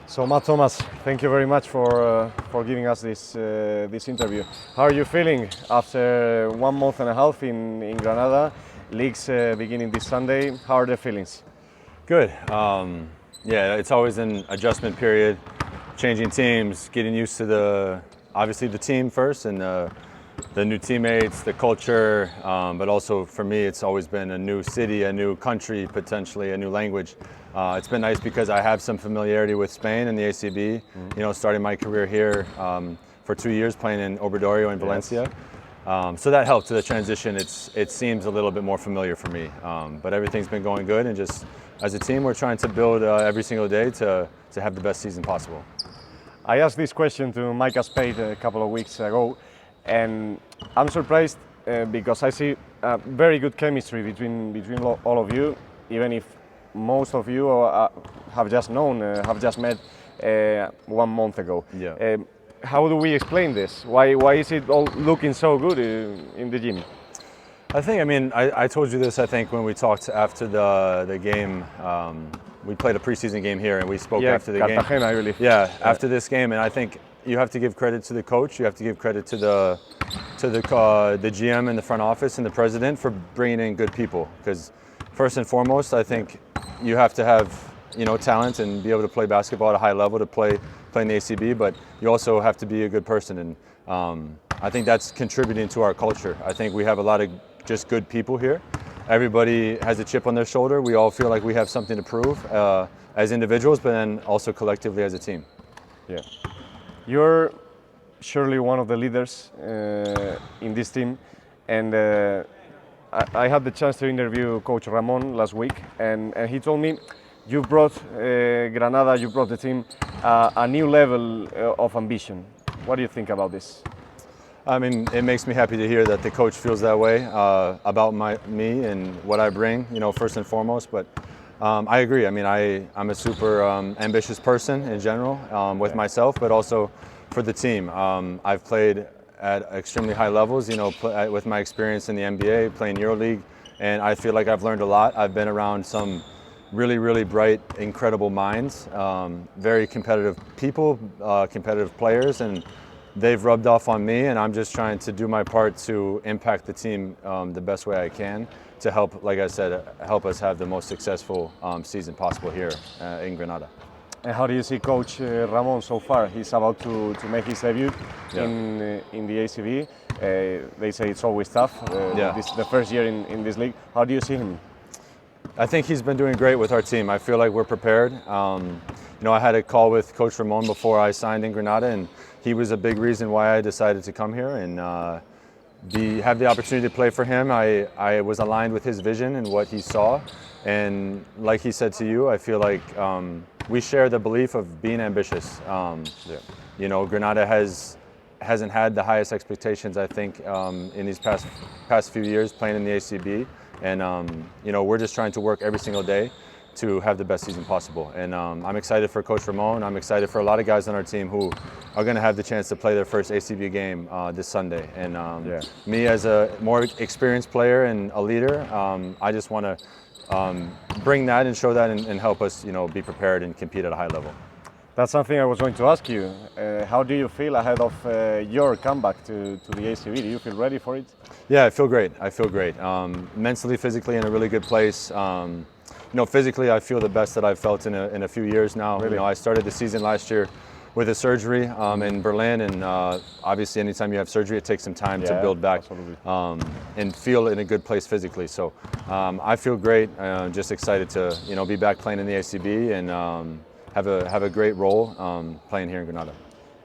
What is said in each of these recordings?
So Matt Thomas, thank you very much for giving us this interview. How are you feeling after 1 month and a half in Granada? Leagues beginning this Sunday. How are the feelings? Good. Yeah, it's always an adjustment period, changing teams, getting used to obviously the team first and the new teammates, the culture, but also for me it's always been a new city, a new country, potentially a new language. It's been nice because I have some familiarity with Spain and the ACB, you know, starting my career here for 2 years playing in Obradoiro in Valencia. So that helped to the transition. It seems a little bit more familiar for me, but everything's been going good, and just as a team we're trying to build every single day to have the best season possible. I asked this question to Micah Spade a couple of weeks ago, and I'm surprised because I see very good chemistry between all of you, even if most of you have just met 1 month ago. Yeah. How do we explain this? Why is it all looking so good in the gym? I think, I told you this, I think, when we talked after the game. We played a preseason game here and we spoke after the Cartagena, game. I believe. Yeah, after this game, and I think you have to give credit to the coach, you have to give credit to the GM in the front office and the president for bringing in good people. Because first and foremost, I think you have to have, you know, talent and be able to play basketball at a high level to play in the ACB, but you also have to be a good person, and I think that's contributing to our culture. I think we have a lot of just good people here. Everybody has a chip on their shoulder. We all feel like we have something to prove as individuals, but then also collectively as a team. Yeah, you're surely one of the leaders in this team, and I had the chance to interview Coach Ramon last week, and he told me you brought Granada, you brought the team a new level of ambition. What do you think about this? It makes me happy to hear that the coach feels that way about me and what I bring, you know, first and foremost. But I agree. I'm a super ambitious person in general with myself, but also for the team. I've played at extremely high levels, you know, with my experience in the NBA, playing EuroLeague, and I feel like I've learned a lot. I've been around some really, really bright, incredible minds, very competitive people, competitive players, and they've rubbed off on me, and I'm just trying to do my part to impact the team the best way I can to help, like I said, help us have the most successful season possible here in Granada. And how do you see Coach Ramon so far? He's about to make his debut in the ACB. They say it's always tough. This is the first year in this league. How do you see him? I think he's been doing great with our team. I feel like we're prepared. You know, I had a call with Coach Ramon before I signed in Granada, and he was a big reason why I decided to come here and have the opportunity to play for him. I was aligned with his vision and what he saw, and like he said to you, I feel like we share the belief of being ambitious. You know, Granada hasn't had the highest expectations, I think, in these past few years playing in the ACB, and you know, we're just trying to work every single day to have the best season possible. And I'm excited for Coach Ramon. I'm excited for a lot of guys on our team who are going to have the chance to play their first ACB game this Sunday. And me as a more experienced player and a leader, I just want to bring that and show that and help us, you know, be prepared and compete at a high level. That's something I was going to ask you. How do you feel ahead of your comeback to the ACB? Do you feel ready for it? Yeah, I feel great. Mentally, physically, in a really good place. You know, physically, I feel the best that I've felt in a few years now. Really? You know, I started the season last year with a surgery in Berlin, and obviously, anytime you have surgery, it takes some time to build back and feel in a good place physically. So I feel great. Just excited to, you know, be back playing in the ACB and have a great role playing here in Granada.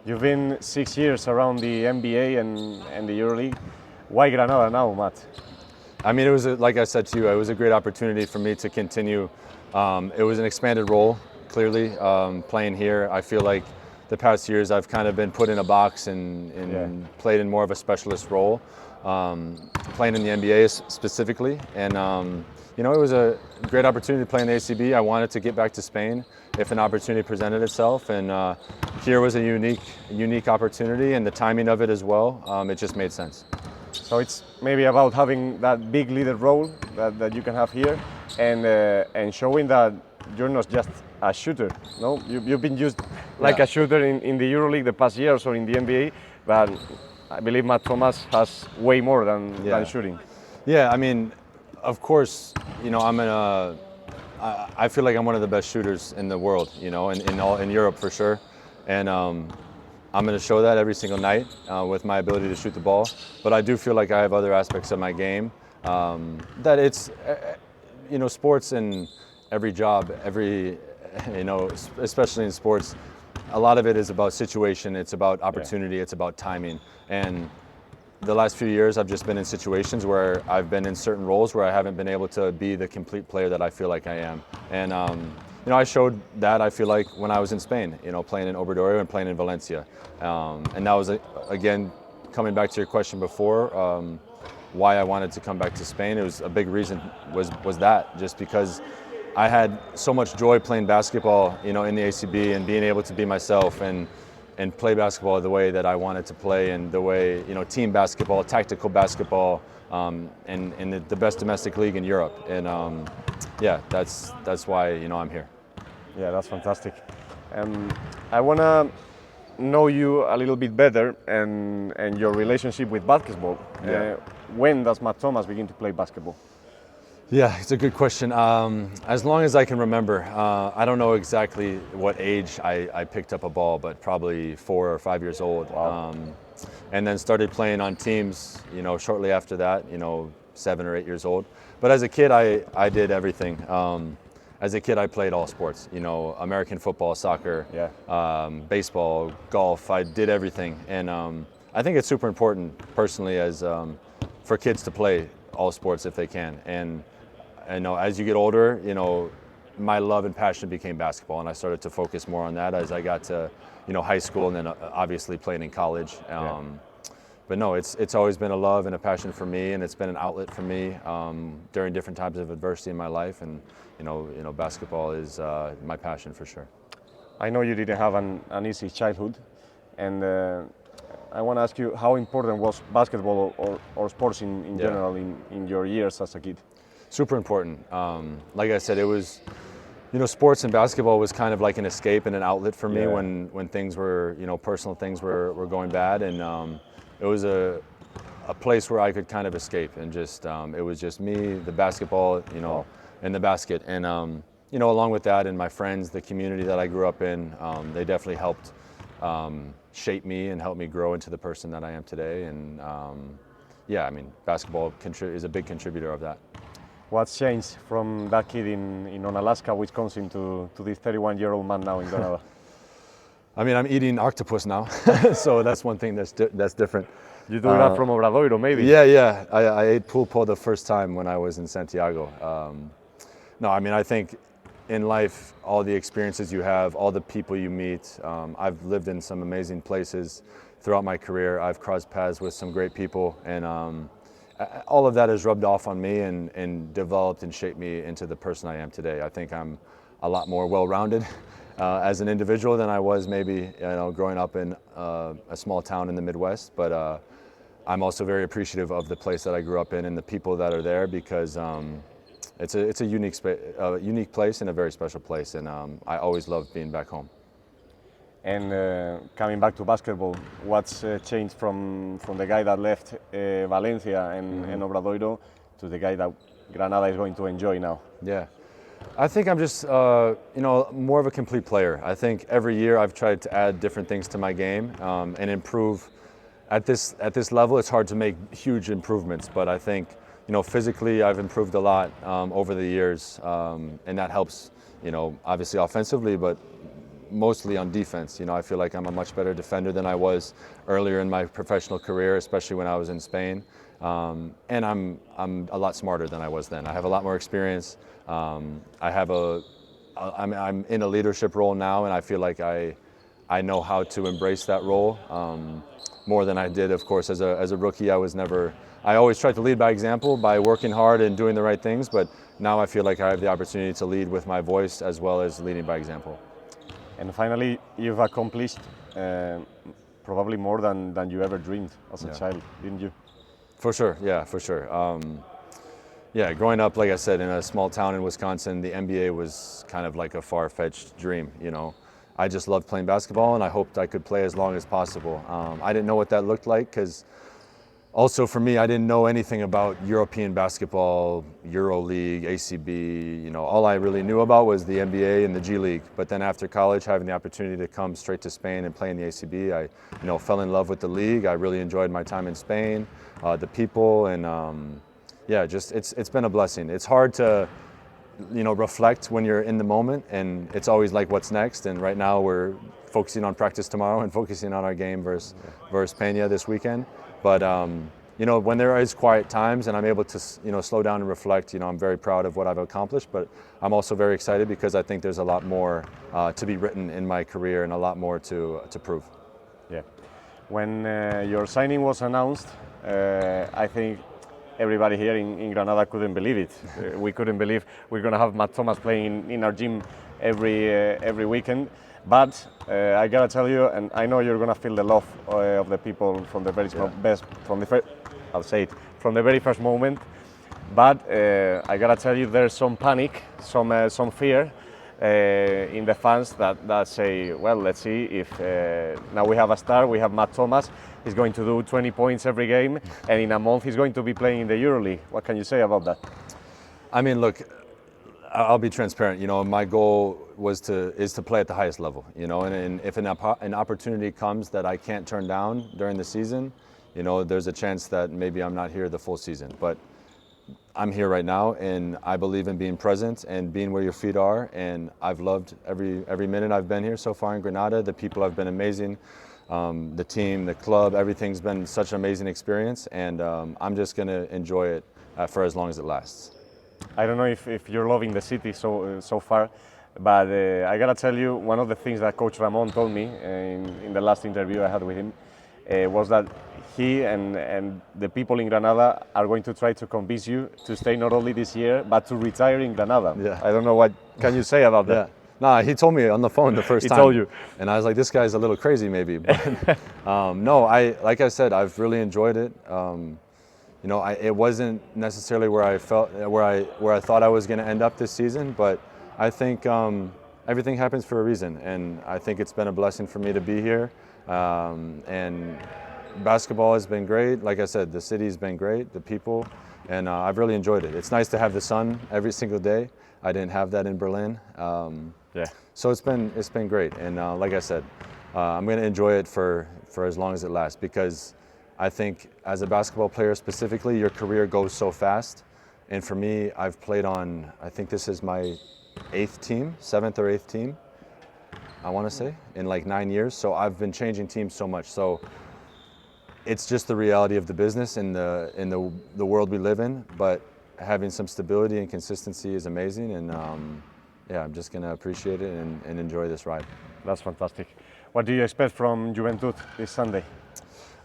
You've been 6 years around the NBA and the EuroLeague. Why Granada now, Matt? It was, like I said to you, it was a great opportunity for me to continue. It was an expanded role, clearly, playing here. I feel like the past years I've kind of been put in a box and played in more of a specialist role, playing in the NBA specifically. And you know, it was a great opportunity to play in the ACB. I wanted to get back to Spain if an opportunity presented itself, and here was a unique opportunity, and the timing of it as well. It just made sense. So it's maybe about having that big leader role that you can have here, and showing that you're not just a shooter. No, you've been used like a shooter in the EuroLeague the past years or in the NBA, but I believe Matt Thomas has way more than shooting. Yeah, I mean, of course, you know, I feel like I'm one of the best shooters in the world, you know, in Europe for sure, and I'm going to show that every single night with my ability to shoot the ball. But I do feel like I have other aspects of my game that it's, you know, sports and every job, you know, especially in sports, a lot of it is about situation, it's about opportunity, it's about timing. And the last few years I've just been in situations where I've been in certain roles where I haven't been able to be the complete player that I feel like I am. And you know, I showed that, I feel like, when I was in Spain, you know, playing in Obradoiro and playing in Valencia. And that was, again, coming back to your question before, why I wanted to come back to Spain. It was a big reason was that, just because I had so much joy playing basketball, you know, in the ACB and being able to be myself and play basketball the way that I wanted to play, and the way, you know, team basketball, tactical basketball, and the best domestic league in Europe. And yeah, that's why, you know, I'm here. Yeah, that's fantastic. I want to know you a little bit better and your relationship with basketball. Yeah. When does Matt Thomas begin to play basketball? Yeah, it's a good question. As long as I can remember, I don't know exactly what age I picked up a ball, but probably 4 or 5 years old. Wow. And then started playing on teams, you know, shortly after that, you know, 7 or 8 years old. But as a kid, I did everything. As a kid, I played all sports, you know, American football, soccer, baseball, golf. I did everything. And I think it's super important, personally, as for kids to play all sports if they can. And I know as you get older, you know, my love and passion became basketball, and I started to focus more on that as I got to, you know, high school, and then obviously playing in college. But no, it's always been a love and a passion for me, and it's been an outlet for me during different times of adversity in my life. And you know, basketball is my passion for sure. I know you didn't have an easy childhood, and I want to ask you, how important was basketball or sports in general in your years as a kid? Super important. Like I said, it was, you know, sports and basketball was kind of like an escape and an outlet for me when things were, you know, personal things were going bad, and it was a place where I could kind of escape, and just it was just me, the basketball, you know, and the basket. And you know, along with that, and my friends, the community that I grew up in, they definitely helped shape me and help me grow into the person that I am today. And yeah, I mean, basketball is a big contributor of that. What's changed from that kid in Onalaska, Wisconsin, to this 31-year-old man now in Granada? I mean, I'm eating octopus now, so that's one thing that's different. You do that from Obradoiro, maybe? Yeah. I ate pulpo the first time when I was in Santiago. No, I mean, I think in life, all the experiences you have, all the people you meet, I've lived in some amazing places throughout my career. I've crossed paths with some great people, and all of that has rubbed off on me and developed and shaped me into the person I am today. I think I'm a lot more well-rounded as an individual than I was maybe, you know, growing up in a small town in the Midwest. But I'm also very appreciative of the place that I grew up in and the people that are there, because it's a unique place and a very special place, and I always love being back home. And coming back to basketball, what's changed from the guy that left Valencia and Obradoiro to the guy that Granada is going to enjoy now? Yeah, I think I'm just you know, more of a complete player. I think every year I've tried to add different things to my game and improve. At this level, it's hard to make huge improvements, but I think, you know, physically I've improved a lot over the years, and that helps, you know, obviously offensively, but mostly on defense. You know, I feel like I'm a much better defender than I was earlier in my professional career, especially when I was in Spain. And I'm a lot smarter than I was then. I have a lot more experience. I'm in a leadership role now, and I feel like I know how to embrace that role more than I did, of course, as a rookie. I always tried to lead by example, by working hard and doing the right things, but now I feel like I have the opportunity to lead with my voice as well as leading by example. And finally, you've accomplished probably more than you ever dreamed as a child, didn't you? For sure, yeah, for sure. Yeah, growing up, like I said, in a small town in Wisconsin, the NBA was kind of like a far-fetched dream, you know. I just loved playing basketball, and I hoped I could play as long as possible. I didn't know what that looked like because also for me, I didn't know anything about European basketball, EuroLeague, ACB, you know. All I really knew about was the NBA and the G League. But then after college, having the opportunity to come straight to Spain and play in the ACB, I, fell in love with the league. I really enjoyed my time in Spain, the people, and yeah, just it's been a blessing. It's hard to, reflect when you're in the moment, and it's always like, what's next? And right now we're focusing on practice tomorrow and focusing on our game versus Peña this weekend. But when there is quiet times and I'm able to, slow down and reflect, I'm very proud of what I've accomplished. But I'm also very excited because I think there's a lot more to be written in my career and a lot more to prove. Yeah. When your signing was announced, I think everybody here in Granada couldn't believe it. We couldn't believe we're going to have Matt Thomas playing in our gym every weekend. But I gotta tell you, and I know you're gonna feel the love of the people from the very from the very first moment. But I gotta tell you, there's some panic, some fear in the fans that say, well, let's see if now we have a star, we have Matt Thomas. He's going to do 20 points every game, and in a month he's going to be playing in the EuroLeague. What can you say about that? I mean, look, I'll be transparent. My goal is to play at the highest level. And if an opportunity comes that I can't turn down during the season, there's a chance that maybe I'm not here the full season. But I'm here right now, and I believe in being present and being where your feet are. And I've loved every minute I've been here so far in Granada. The people have been amazing. The team, the club, everything's been such an amazing experience, and I'm just going to enjoy it for as long as it lasts. I don't know if you're loving the city so far, but I gotta tell you, one of the things that Coach Ramon told me in the last interview I had with him was that he and the people in Granada are going to try to convince you to stay not only this year, but to retire in Granada. Yeah. I don't know, what can you say about that? Yeah. Nah, he told me on the phone the first time. He told you. And I was like, this guy's a little crazy maybe. But no, like I said, I've really enjoyed it. It wasn't necessarily where I thought I was going to end up this season, but I think everything happens for a reason, and I think it's been a blessing for me to be here. And basketball has been great. Like I said, the city's been great, the people, and I've really enjoyed it. It's nice to have the sun every single day. I didn't have that in Berlin. Yeah. So it's been great, and like I said, I'm going to enjoy it for as long as it lasts, because I think as a basketball player specifically, your career goes so fast. And for me, I've played on, I think this is my seventh or eighth team, I want to say, in like 9 years. So I've been changing teams so much. So it's just the reality of the business in the world we live in. But having some stability and consistency is amazing. And yeah, I'm just going to appreciate it and enjoy this ride. That's fantastic. What do you expect from Joventut this Sunday?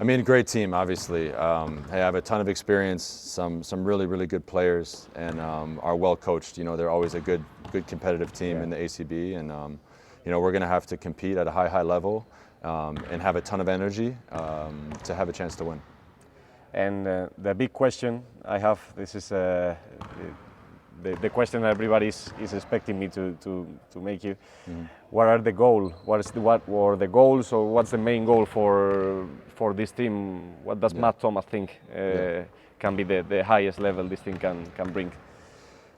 I mean, great team, obviously. I have a ton of experience, some really, really good players, and are well coached. They're always a good competitive team in the ACB, and we're going to have to compete at a high level and have a ton of energy to have a chance to win. And the big question I have, this is the question that everybody is expecting me to make you. Mm-hmm. What are the goals? What were the goals, or what's the main goal for this team? What does Matt Thomas think can be the highest level this team can bring?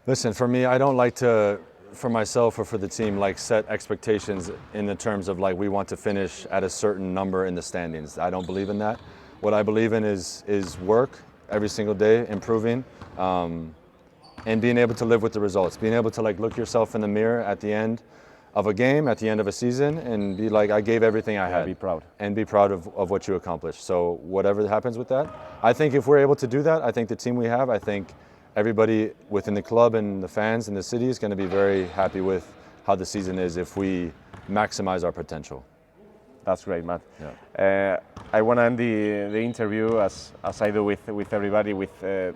Listen, for me, I don't like to, for myself or for the team, like set expectations in the terms of like we want to finish at a certain number in the standings. I don't believe in that. What I believe in is work every single day, improving. And being able to live with the results, being able to like look yourself in the mirror at the end of a game, at the end of a season, and be like, I gave everything I had. Be proud. And be proud of what you accomplished. So whatever happens with that, I think if we're able to do that, I think the team we have, I think everybody within the club and the fans and the city is going to be very happy with how the season is if we maximize our potential. That's great, Matt. Yeah. I want to end the interview as I do with everybody with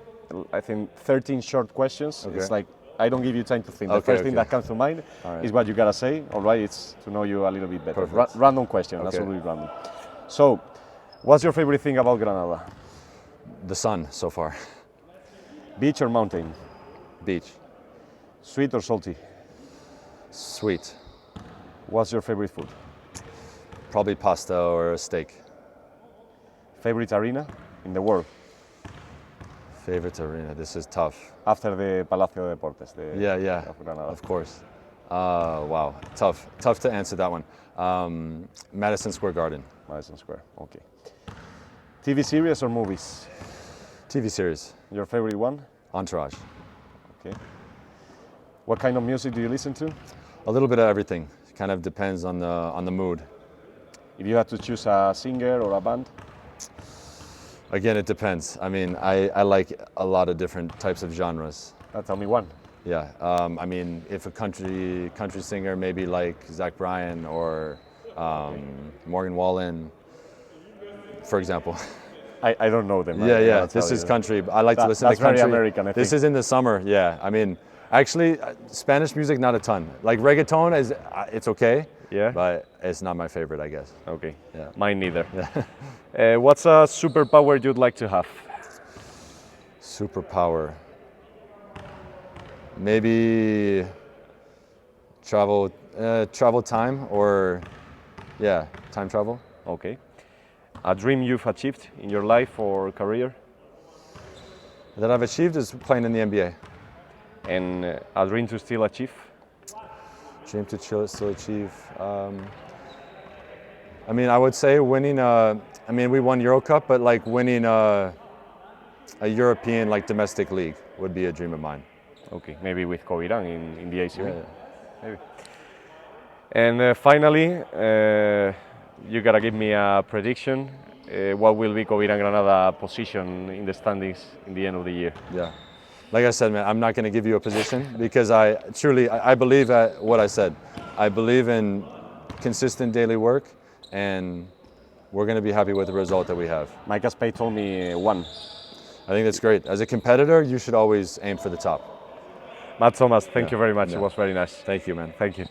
I think 13 short questions. Okay. It's like I don't give you time to think. The first thing that comes to mind is what you gotta say. All right, it's to know you a little bit better. Random question, absolutely random. So, what's your favorite thing about Granada? The sun so far. Beach or mountain? Beach. Sweet or salty? Sweet. What's your favorite food? Probably pasta or a steak. Favorite arena in the world? Favorite arena, this is tough. After the Palacio de Deportes. Yeah, Of Granada. of course. Wow, tough to answer that one. Madison Square Garden. Madison Square, okay. TV series or movies? TV series, Your favorite one? Entourage. Okay. What kind of music do you listen to? A little bit of everything. Kind of depends on the mood. If you had to choose a singer or a band? Again, it depends. I mean, I like a lot of different types of genres. Tell me one. Yeah, I mean, if a country singer, maybe like Zach Bryan or Morgan Wallen, for example. I don't know them. Yeah. This is country. I like to listen to country. That's very American, I think. This is in the summer. Yeah, I mean, actually, Spanish music not a ton. Like reggaeton it's okay. Yeah. But it's not my favorite, I guess. Okay. Yeah. Mine neither. What's a superpower you'd like to have? Superpower. Maybe travel time or time travel. Okay. A dream you've achieved in your life or career? That I've achieved is playing in the NBA. And a dream to still achieve? Dream to still achieve. I mean, I would say winning. I mean, we won Euro Cup, but like winning a European domestic league would be a dream of mine. Okay, maybe with Covirán in the ACB. Yeah. Maybe. And finally, you gotta give me a prediction. What will be Covirán Granada position in the standings in the end of the year? Yeah. Like I said, man, I'm not going to give you a position because I believe at what I said. I believe in consistent daily work, and we're going to be happy with the result that we have. Mike Aspey told me one. I think that's great. As a competitor, you should always aim for the top. Matt Thomas, thank you very much. Yeah. It was very nice. Thank you, man. Thank you.